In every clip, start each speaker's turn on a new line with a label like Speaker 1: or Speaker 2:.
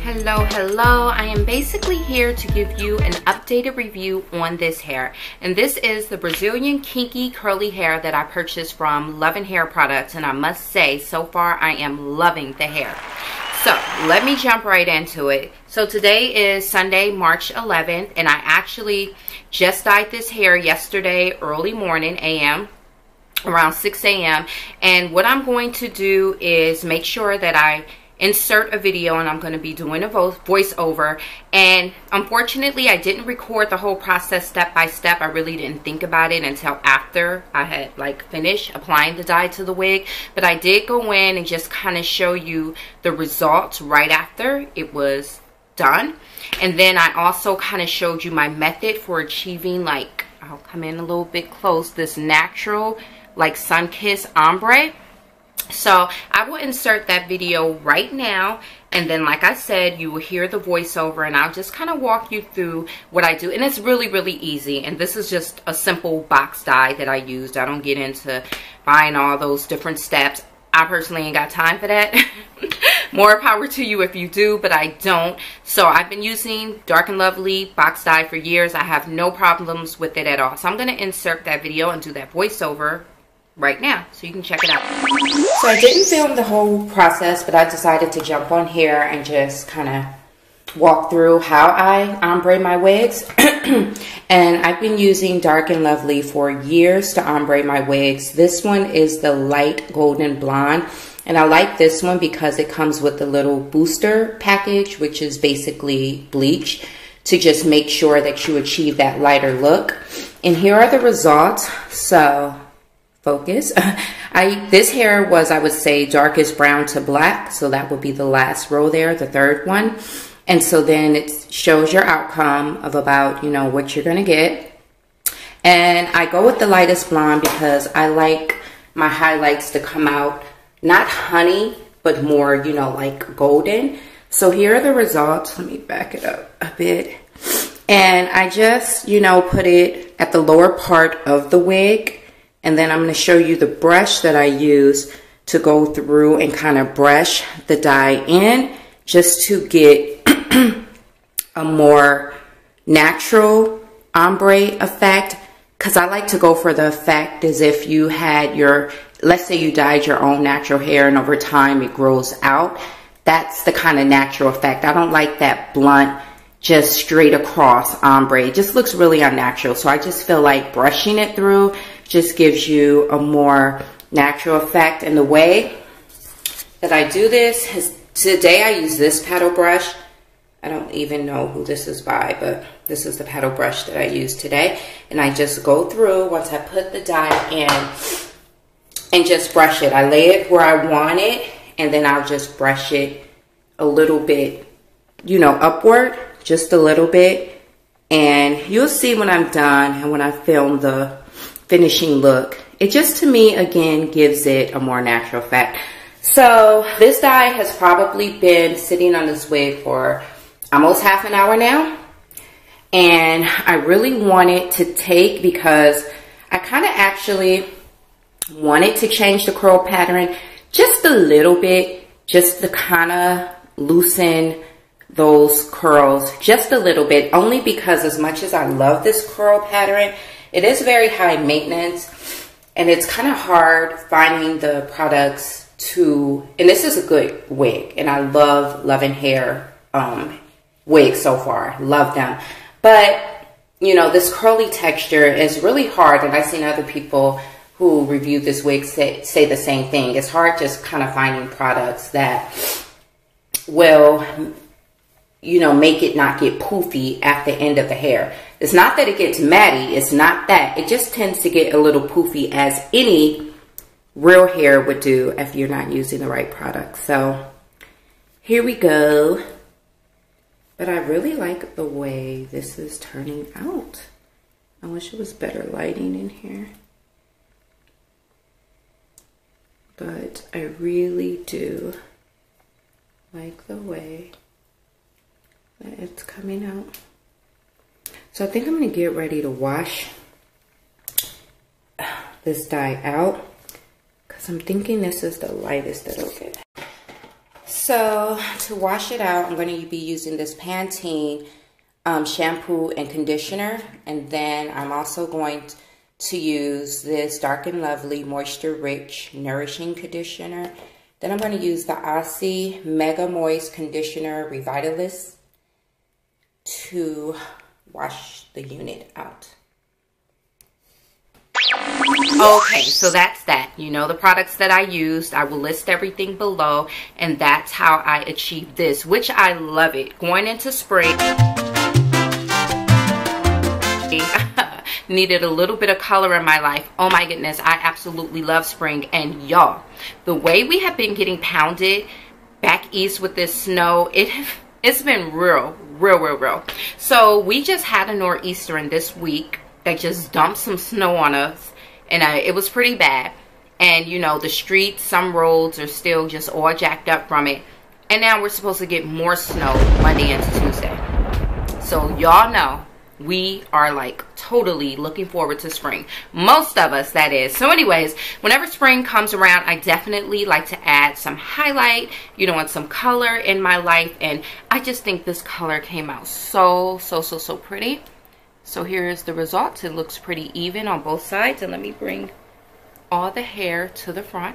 Speaker 1: Hello. I am basically here to give you an updated review on this hair. And this is the Brazilian Kinky curly hair that I purchased from Luvin hair products. And I must say, so far I am loving the hair. So let me jump right into it. So today is Sunday, March 11th. And I actually just dyed this hair yesterday early morning, a.m. around 6 a.m. And what I'm going to do is make sure that I insert a video, and I'm going to be doing a voiceover. And unfortunately I didn't record the whole process step by step. I really didn't think about it until after I had finished applying the dye to the wig, but I did go in and just kind of show you the results right after it was done. And then I also kind of showed you my method for achieving, I'll come in a little bit close, this natural sun-kissed ombre. So I will insert that video right now, and then like I said, you will hear the voiceover, and I'll just kind of walk you through what I do. And it's really easy, and this is just a simple box dye that I used. I don't get into buying all those different steps. I personally ain't got time for that. More power to you if you do, but I don't. So I've been using Dark and Lovely box dye for years. I have no problems with it at all. So I'm going to insert that video and do that voiceover right now so you can check it out. So I didn't film the whole process, but I decided to jump on here and just kind of walk through how I ombre my wigs. And I've been using Dark and Lovely for years to ombre my wigs. This one is the light golden blonde, and I like this one because it comes with the little booster package, which is basically bleach, to just make sure that you achieve that lighter look. And here are the results. So focus. This hair was, I would say, darkest brown to black. So that would be the last row there, the third one. And so then it shows your outcome of about, what you're going to get. And I go with the lightest blonde because I like my highlights to come out not honey, but more, like golden. So here are the results. Let me back it up a bit. And I just, put it at the lower part of the wig. And then I'm going to show you the brush that I use to go through and kind of brush the dye in, just to get a more natural ombre effect. Because I like to go for the effect as if you had let's say you dyed your own natural hair and over time it grows out. That's the kind of natural effect. I don't like that blunt, just straight across ombre. It just looks really unnatural. So I just feel like brushing it through just gives you a more natural effect. And the way that I do this is, today I use this paddle brush. I don't even know who this is by, but this is the paddle brush that I use today. And I just go through, once I put the dye in, and just brush it. I lay it where I want it, and then I'll just brush it a little bit, upward, just a little bit. And you'll see when I'm done and when I film the finishing look, it just, to me, again, gives it a more natural effect. So this dye has probably been sitting on this wig for almost half an hour now, and I really wanted to take, because I kind of actually wanted to change the curl pattern just a little bit, just to kind of loosen those curls just a little bit, only because as much as I love this curl pattern, it is very high maintenance, and it's kind of hard finding the products to, and this is a good wig, and I love Luvin hair wigs so far, love them, but this curly texture is really hard, and I've seen other people who review this wig say the same thing. It's hard just kind of finding products that will make it not get poofy at the end of the hair. It's not that it gets matty. It's not that. It just tends to get a little poofy, as any real hair would do if you're not using the right product. So here we go. But I really like the way this is turning out. I wish it was better lighting in here. But I really do like the way that it's coming out. So I think I'm going to get ready to wash this dye out, because I'm thinking this is the lightest that it'll get. So to wash it out, I'm going to be using this Pantene shampoo and conditioner. And then I'm also going to use this Dark and Lovely Moisture Rich Nourishing Conditioner. Then I'm going to use the Aussie Mega Moist Conditioner Revitalist to wash the unit out. Okay, so that's that. You know the products that I used. I will list everything below, and that's how I achieved this, which I love it. Going into spring, needed a little bit of color in my life. Oh my goodness, I absolutely love spring. And y'all, the way we have been getting pounded back east with this snow, it's been real. So we just had a nor'easter in this week that just dumped some snow on us. And it was pretty bad. And, you know, the streets, some roads are still just all jacked up from it. And now we're supposed to get more snow Monday into Tuesday. So y'all know we are like totally looking forward to spring. Most of us, that is. So anyways, whenever spring comes around, I definitely like to add some highlight, you know, and some color in my life. And I just think this color came out so pretty. So here's the results. It looks pretty even on both sides. And let me bring all the hair to the front.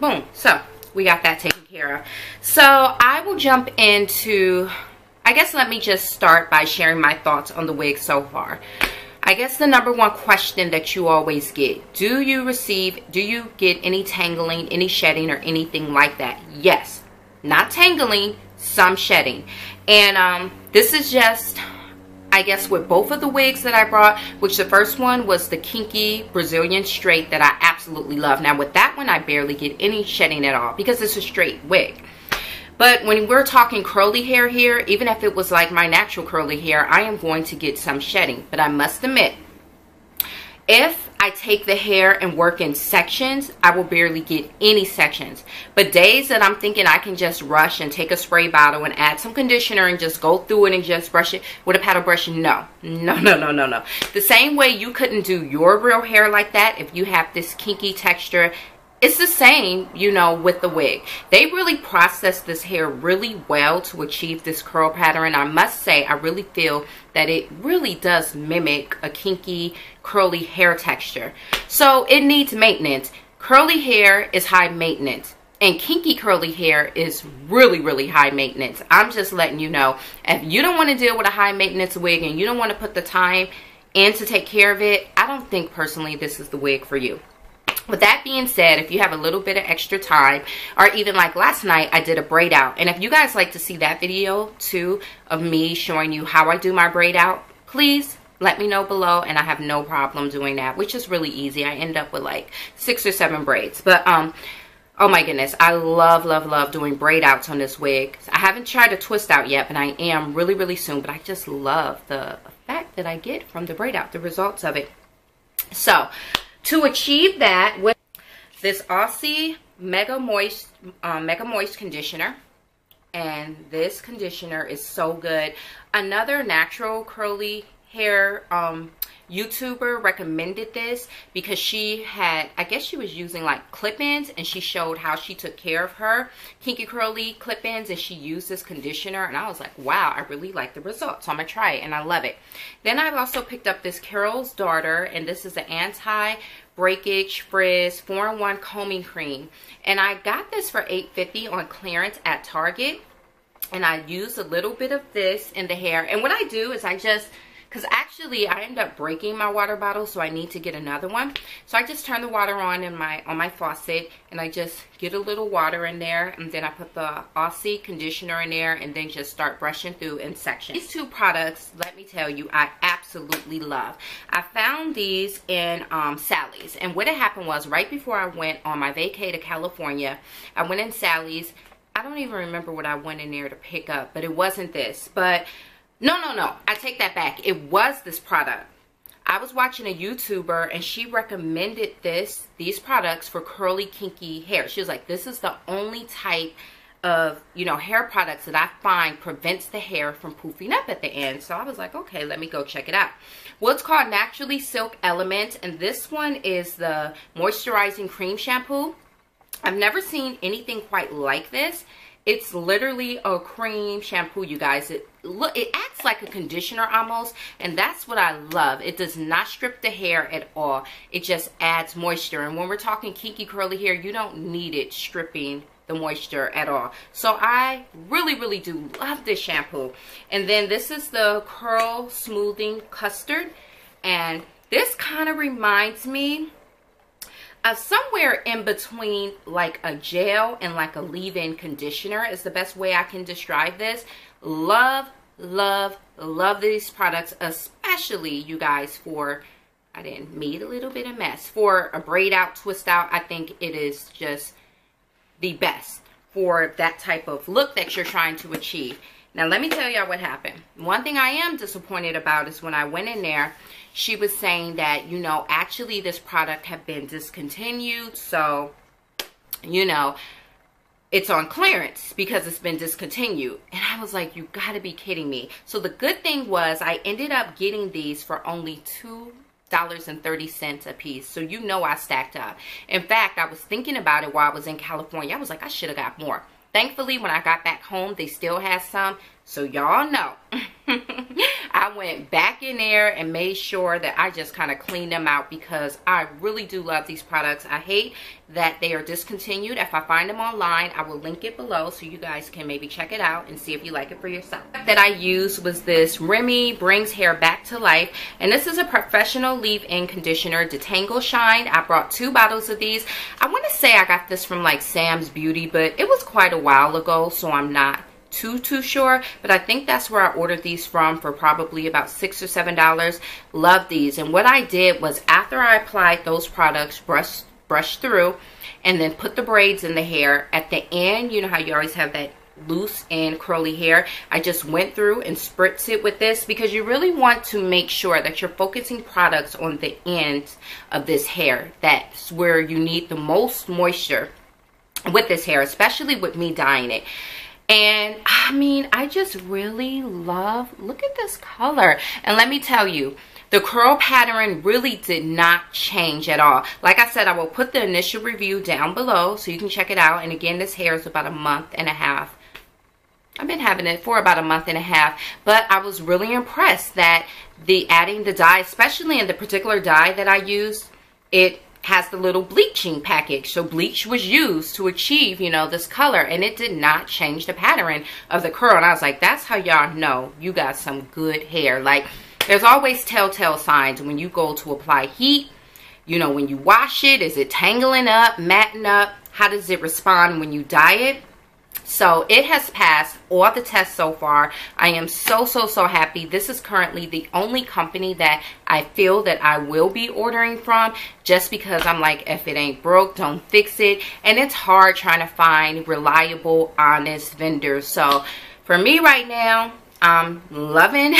Speaker 1: Boom. So we got that taken care of. So I will jump into, I guess let me just start by sharing my thoughts on the wig so far. I guess the number one question that you always get, do you get any tangling, any shedding, or anything like that? Yes. Not tangling, some shedding. And this is just, I guess, with both of the wigs that I brought, which the first one was the Kinky Brazilian straight that I absolutely love. Now with that one, I barely get any shedding at all because it's a straight wig. But when we're talking curly hair here, even if it was like my natural curly hair, I am going to get some shedding. But I must admit, if I take the hair and work in sections, I will barely get any sections. But days that I'm thinking I can just rush and take a spray bottle and add some conditioner and just go through it and just brush it with a paddle brush, no. The same way you couldn't do your real hair like that if you have this kinky texture, it's the same, you know, with the wig. They really processed this hair really well to achieve this curl pattern. I must say, I really feel that it really does mimic a kinky, curly hair texture. So it needs maintenance. Curly hair is high maintenance. And kinky curly hair is really high maintenance. I'm just letting you know, if you don't want to deal with a high maintenance wig and you don't want to put the time in to take care of it, I don't think personally this is the wig for you. With that being said, if you have a little bit of extra time, or even like last night, I did a braid out. And if you guys like to see that video too, of me showing you how I do my braid out, please let me know below, and I have no problem doing that, which is really easy. I end up with like 6 or 7 braids. But oh my goodness, I love doing braid outs on this wig. I haven't tried a twist out yet, but I am really soon. But I just love the effect that I get from the braid out, the results of it. So to achieve that with this Aussie Mega Moist conditioner, and this conditioner is so good. Another natural curly hair YouTuber recommended this because she had, I guess she was using like clip-ins, and she showed how she took care of her kinky curly clip-ins, and she used this conditioner, and I was like, wow, I really like the results, so I'm gonna try it, and I love it. Then I've also picked up this Carol's Daughter, and this is an anti-breakage frizz 4-in-1 combing cream, and I got this for $8.50 on clearance at Target. And I use a little bit of this in the hair, and what I do is I just, because actually I end up breaking my water bottle, so I need to get another one. So I just turn the water on in my faucet, and I just get a little water in there, and then I put the Aussie conditioner in there, and then just start brushing through in sections. These two products, let me tell you, I absolutely love. I found these in Sally's, and what had happened was right before I went on my vacay to California, I went in Sally's. I don't even remember what I went in there to pick up, but it wasn't this. But no, I take that back. It was this product. I was watching a YouTuber, and she recommended these products for curly, kinky hair. She was like, this is the only type of, you know, hair products that I find prevents the hair from poofing up at the end. So I was like, okay, let me go check it out. Well, it's called Naturally Silk Element, and this one is the Moisturizing Cream Shampoo. I've never seen anything quite like this. It's literally a cream shampoo, you guys. It acts like a conditioner almost, and that's what I love. It does not strip the hair at all. It just adds moisture. And when we're talking kinky curly hair, you don't need it stripping the moisture at all. So I really do love this shampoo. And then this is the Curl Smoothing Custard, and this kind of reminds me of somewhere in between like a gel and like a leave-in conditioner is the best way I can describe this. Love these products, especially, you guys, for, I didn't made a little bit of mess, for a braid out, twist out. I think it is just the best for that type of look that you're trying to achieve. Now, let me tell y'all what happened. One thing I am disappointed about is when I went in there, she was saying that, you know, actually this product had been discontinued. So, you know, it's on clearance because it's been discontinued. And I was like, you gotta be kidding me. So the good thing was I ended up getting these for only $2.30 a piece. So you know I stacked up. In fact, I was thinking about it while I was in California. I was like, I should have got more. Thankfully, when I got back home, they still had some. So y'all know, I went back in there and made sure that I just kind of cleaned them out because I really do love these products. I hate that they are discontinued. If I find them online, I will link it below so you guys can maybe check it out and see if you like it for yourself. That I used was this Remy Brings Hair Back to Life, and this is a professional leave-in conditioner, Detangle Shine. I brought 2 bottles of these. I want to say I got this from like Sam's Beauty, but it was quite a while ago, so I'm not too sure, but I think that's where I ordered these from for probably about $6 or $7. Love these. And what I did was, after I applied those products, brush through and then put the braids in the hair at the end. You know how you always have that loose and curly hair. I just went through and spritzed it with this because you really want to make sure that you're focusing products on the ends of this hair. That's where you need the most moisture with this hair, especially with me dyeing it. And I mean, I just really love, look at this color. And let me tell you, the curl pattern really did not change at all. Like I said, I will put the initial review down below so you can check it out. And again, this hair is about a month and a half. I've been having it for about a month and a half, but I was really impressed that adding the dye, especially in the particular dye that I used, it has the little bleaching package. So bleach was used to achieve, you know, this color, and it did not change the pattern of the curl. And I was like, that's how y'all know you got some good hair. Like, there's always telltale signs when you go to apply heat. You know, when you wash it, is it tangling up, matting up? How does it respond when you dye it? So it has passed all the tests so far. I am so happy. This is currently the only company that I feel that I will be ordering from, just because I'm like, if it ain't broke, don't fix it. And it's hard trying to find reliable, honest vendors. So for me right now, I'm loving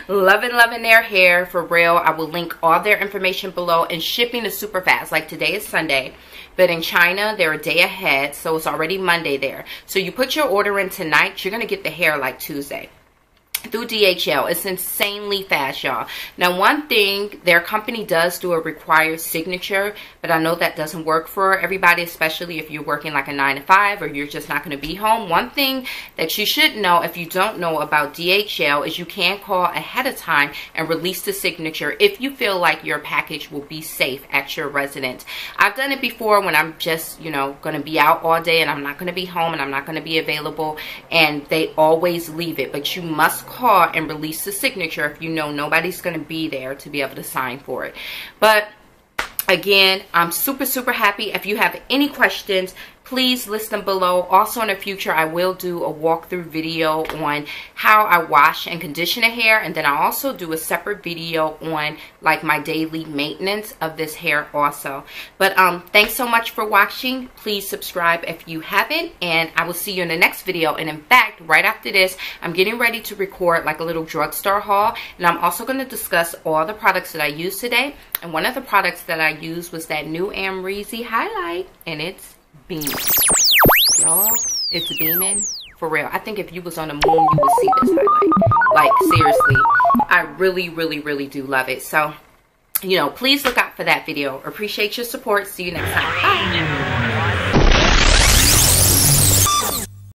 Speaker 1: loving their hair, for real. I will link all their information below, and shipping is super fast. Like, today is Sunday, but in China they're a day ahead, so it's already Monday there. So you put your order in tonight, you're gonna get the hair like Tuesday through DHL. It's insanely fast, y'all. Now, one thing, their company does do a required signature, but I know that doesn't work for everybody, especially if you're working like a 9-to-5 or you're just not going to be home. One thing that you should know, if you don't know about DHL, is you can call ahead of time and release the signature if you feel like your package will be safe at your residence. I've done it before when I'm just, you know, going to be out all day and I'm not going to be home and I'm not going to be available, and they always leave it, but you must call and release the signature if you know nobody's going to be there to be able to sign for it. But again, I'm super happy. If you have any questions, please list them below. Also, in the future, I will do a walkthrough video on how I wash and condition a hair, and then I'll also do a separate video on like my daily maintenance of this hair also. But thanks so much for watching. Please subscribe if you haven't, and I will see you in the next video. And in fact, right after this, I'm getting ready to record like a little drugstore haul, and I'm also going to discuss all the products that I used today. And one of the products that I used was that new Amrezy highlight, and it's beaming. Y'all, it's beaming for real. I think if you was on the moon, you would see this highlight. Like, seriously, I really do love it. So, you know, please look out for that video. Appreciate your support. See you next time. Bye.